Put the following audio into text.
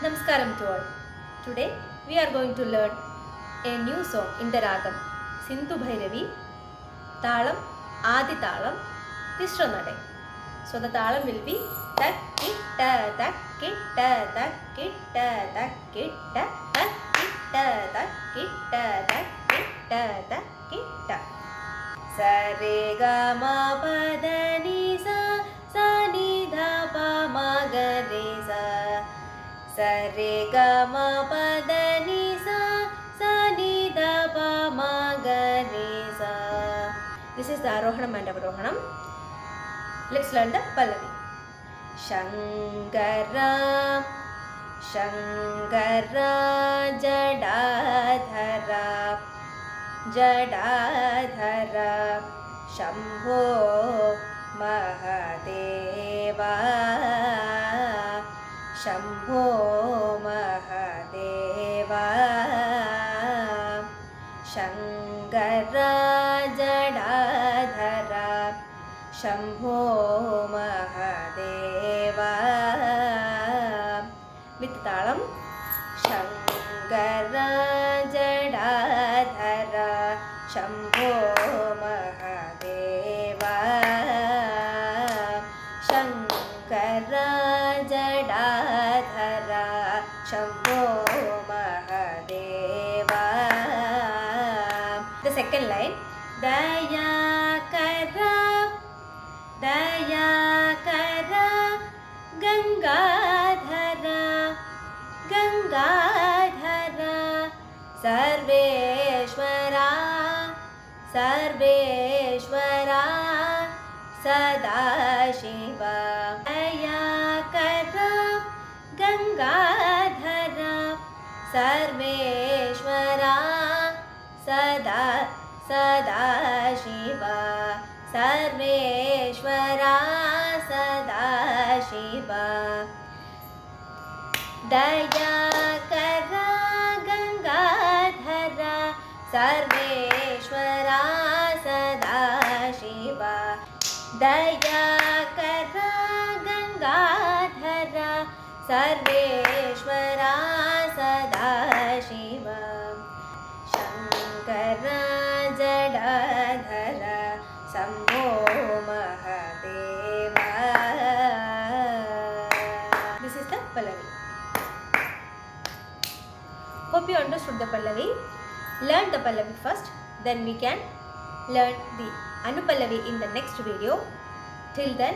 Namaskaram to all. Today we are going to learn a new song in the ragam Sindhu Bhairavi, Talam, Adi Talam, Tishra Nade. So the talam will be tak kitta tak kitta tak kitta tak kitta tak kitta tak kitta tak kitta tak kitta. Sa re ga ma pa da ni sa sa ni dha pa ma ga re sa. Sa re ga ma pa da ni sa sa ni dha pa ma ga re sa. This is the Arohanam and Avarohanam. Let's learn the Pallavi. Shankara, Shankara, Jadadhara, Jadadhara, Shambho Mahadeva, Shambho Mahadeva, Shankara, Jadadhara, Shambho Mahadeva. With talam. Shankara Jadadhara Shambho Mahadeva. Shankara Jadadhara Shambho Mahadeva. The second line. Dayakara, Dayakara, Gangadhara, Gangadhara, Sarveshwara, Sarveshwara, Sadashiva. Dayakara, Gangadhara, Sarveshwara, Sadashiva, Sarveshwara, Sadashiva. Dayakara, Gangadhara, Sarveshwara, Sadashiva. Dayakara, Gangadhara, Sarveshwara, Sadashiva. Shankara Jadadhara Shambho Mahadeva. This is the Pallavi. Hope you understood the Pallavi. Learn the Pallavi first, then we can learn the Anupallavi in the next video. Till then,